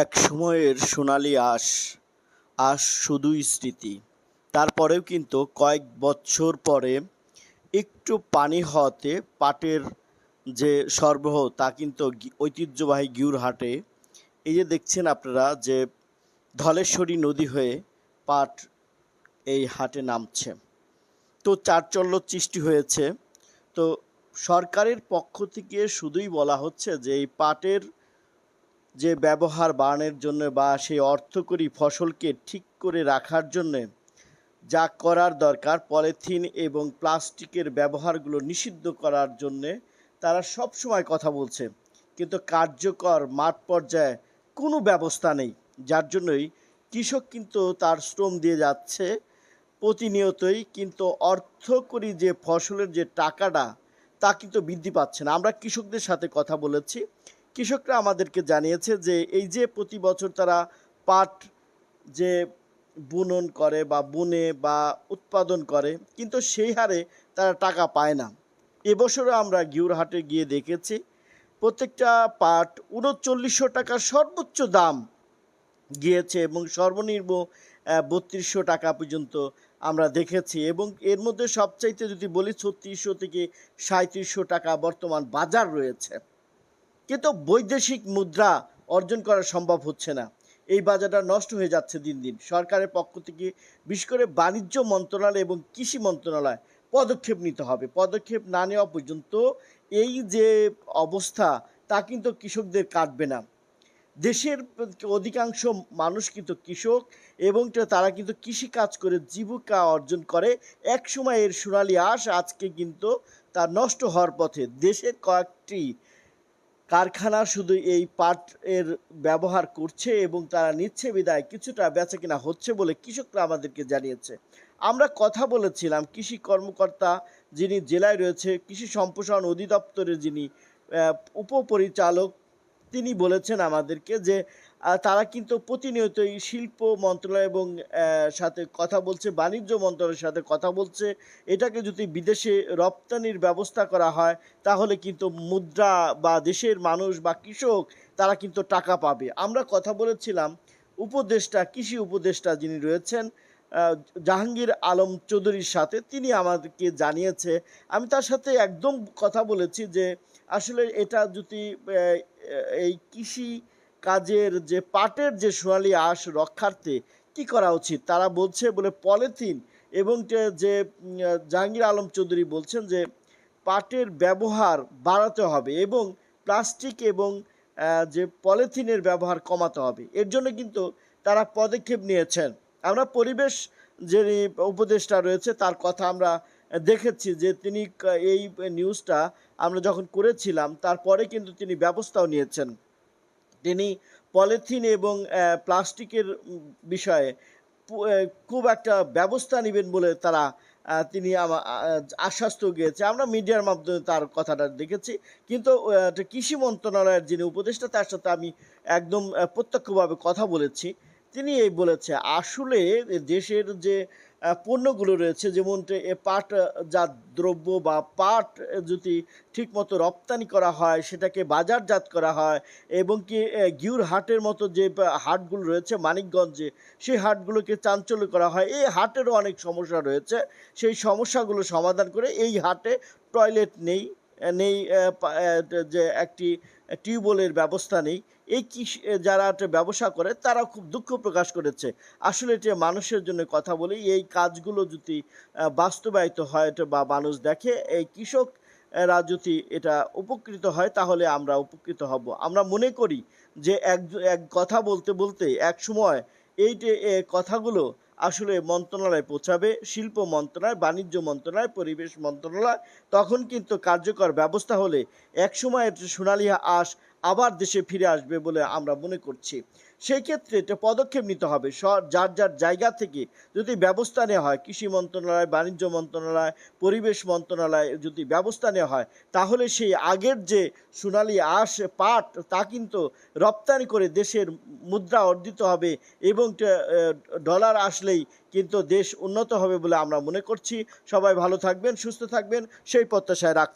এক সময়ের সোনালি আঁশ, আজ শুধুই স্মৃতি। তারপরেও কিন্তু কয়েক বৎসর পরে একটু পানি হওয়াতে পাটের যে সরবরাহ তা কিন্তু ঐতিহ্যবাহী গিউরহাটে এই যে দেখছেন আপনারা যে ধলেশ্বরী নদী হয়ে পাট এই হাটে নামছে। তো চাঞ্চল্য সৃষ্টি হয়েছে। তো সরকারের পক্ষ থেকে শুধুই বলা হচ্ছে যে এই পাটের যে ব্যবহার বাড়ানোর জন্য বা সেই অর্থকরী ফসলকে ঠিক করে রাখার জন্যে যা করার দরকার পলিথিন এবং প্লাস্টিকের ব্যবহারগুলো নিষিদ্ধ করার জন্যে তারা সবসময় কথা বলছে, কিন্তু কার্যকর মাঠ পর্যায়ে কোনো ব্যবস্থা নেই। যার জন্যই কৃষক কিন্তু তার শ্রম দিয়ে যাচ্ছে প্রতিনিয়তই, কিন্তু অর্থকরী যে ফসলের যে টাকাটা তা কিন্তু বৃদ্ধি পাচ্ছে না। আমরা কৃষকদের সাথে কথা বলেছি, কৃষকরা আমাদেরকে জানিয়েছে যে এই যে প্রতি বছর তারা পাট যে বুনন করে বা বুনে বা উৎপাদন করে, কিন্তু সেই হারে তারা টাকা পায় না। এবছরও আমরা গিউরহাটে গিয়ে দেখেছি প্রত্যেকটা পাট ৩৯০০ টাকা সর্বোচ্চ দাম গিয়েছে এবং সর্বনিম্ন ৩২০০ টাকা পর্যন্ত আমরা দেখেছি, এবং এর মধ্যে সবচাইতে যদি বলি ৩৬০০ থেকে ৩৭০০ টাকা বর্তমান বাজার রয়েছে। কিন্তু বৈদেশিক মুদ্রা অর্জন করা সম্ভব হচ্ছে না। এই বাজারটা নষ্ট হয়ে যাচ্ছে দিন দিন। সরকারের পক্ষ থেকে বিশেষ করে বাণিজ্য মন্ত্রণালয় এবং কৃষি মন্ত্রণালয় পদক্ষেপ নিতে হবে। পদক্ষেপ না নেওয়া পর্যন্ত এই যে অবস্থা তা কিন্তু কৃষকদের কাটবে না। দেশের অধিকাংশ মানুষ কিন্তু কৃষক, এবং তারা কিন্তু কৃষিকাজ করে জীবিকা অর্জন করে। একসময় এর সোনালি আঁশ আজকে কিন্তু তা নষ্ট হওয়ার পথে। দেশের কয়েকটি কারখানা শুধু এই পাটের ব্যবহার করছে এবং তারা নিচ্ছে বিদায় কিছুটা বেচাকেনা হচ্ছে বলে কৃষকরা আমাদেরকে জানিয়েছে। আমরা কথা বলেছিলাম কৃষি কর্মকর্তা যিনি জেলায় রয়েছে, কৃষি সম্প্রসারণ অধিদপ্তরের যিনি উপপরিচালক, তিনি বলেছেন আমাদেরকে যে তারা কিন্তু প্রতিনিয়তই শিল্প মন্ত্রণালয় এবং সাথে কথা বলছে, বাণিজ্য মন্ত্রণালয়ের সাথে কথা বলছে। এটাকে যদি বিদেশে রপ্তানির ব্যবস্থা করা হয় তাহলে কিন্তু মুদ্রা বা দেশের মানুষ বা কৃষক তারা কিন্তু টাকা পাবে। আমরা কথা বলেছিলাম উপদেষ্টা, কৃষি উপদেষ্টা যিনি রয়েছেন জাহাঙ্গীর আলম চৌধুরীর সাথে, তিনি আমাদেরকে জানিয়েছে, আমি তার সাথে একদম কথা বলেছি যে আসলে এটা যদি এই কৃষি কাজের যে পাটের যে সোনালি আঁশ রক্ষার্থে কি করা উচিত, তারা বলছে বলে পলিথিন এবং যে জাহাঙ্গীর আলম চৌধুরী বলছেন যে পাটের ব্যবহার বাড়াতে হবে এবং প্লাস্টিক এবং যে পলিথিনের ব্যবহার কমাতে হবে। এর জন্য কিন্তু তারা পদক্ষেপ নিয়েছেন। আমরা পরিবেশ যিনি উপদেষ্টা রয়েছে তার কথা আমরা দেখেছি যে তিনি এই নিউজটা আমরা যখন করেছিলাম তারপরে কিন্তু তিনি ব্যবস্থাও নিয়েছেন। তিনি পলিথিন এবং প্লাস্টিকের বিষয়ে খুব একটা ব্যবস্থা নেবেন বলে তারা তিনি আশ্বাস তো গিয়েছে। আমরা মিডিয়ার মাধ্যমে তার কথাটা দেখেছি, কিন্তু কৃষি মন্ত্রণালয়ের যিনি উপদেষ্টা তার সাথে আমি একদম প্রত্যক্ষভাবে কথা বলেছি। তিনি এই বলেছে আসলে দেশের যে পণ্যগুলো রয়েছে, যেমন পাটজাত দ্রব্য বা পাট যদি ঠিকমতো রপ্তানি করা হয়, সেটাকে বাজারজাত করা হয়, এবং কি গিউরহাটের মতো যে হাটগুলো রয়েছে মানিকগঞ্জে, সেই হাটগুলোকে চাঞ্চল্য করা হয়। এই হাটেরও অনেক সমস্যা রয়েছে, সেই সমস্যাগুলো সমাধান করে এই হাটে টয়লেট নেই, নেই যে একটি টিউবওয়েলের ব্যবস্থা নেই। এই কৃষি যারা একটা ব্যবসা করে তারা খুব দুঃখ প্রকাশ করেছে। আসলে এটা মানুষের জন্য কথা বলি, এই কাজগুলো যদি বাস্তবায়িত হয় বা মানুষ দেখে, এই কৃষকরা যদি এটা উপকৃত হয় তাহলে আমরা উপকৃত হব। আমরা মনে করি যে এক কথা বলতে বলতে এক সময় এই যে কথাগুলো আসলে মন্ত্রণালয়ে পৌঁছাবে, শিল্প মন্ত্রণালয়, বাণিজ্য মন্ত্রণালয়, পরিবেশ মন্ত্রণালয়, তখন কিন্তু কার্যকর ব্যবস্থা হলে একসময় সোনালি আঁশ আবার দেশে ফিরে আসবে বলে আমরা মনে করছি। সেই ক্ষেত্রে এটা পদক্ষেপ নিতে হবে, যার যার জায়গা থেকে যদি ব্যবস্থা নেওয়া হয়, কৃষি মন্ত্রণালয়, বাণিজ্য মন্ত্রণালয়, পরিবেশ মন্ত্রণালয় যদি ব্যবস্থা নেওয়া হয় তাহলে সেই আগের যে সোনালি আঁশ পাট তা কিন্তু রপ্তানি করে দেশের মুদ্রা অর্জিত হবে এবং ডলার আসলেই কিন্তু দেশ উন্নত হবে বলে আমরা মনে করছি। সবাই ভালো থাকবেন, সুস্থ থাকবেন, সেই প্রত্যাশায় রাখছি।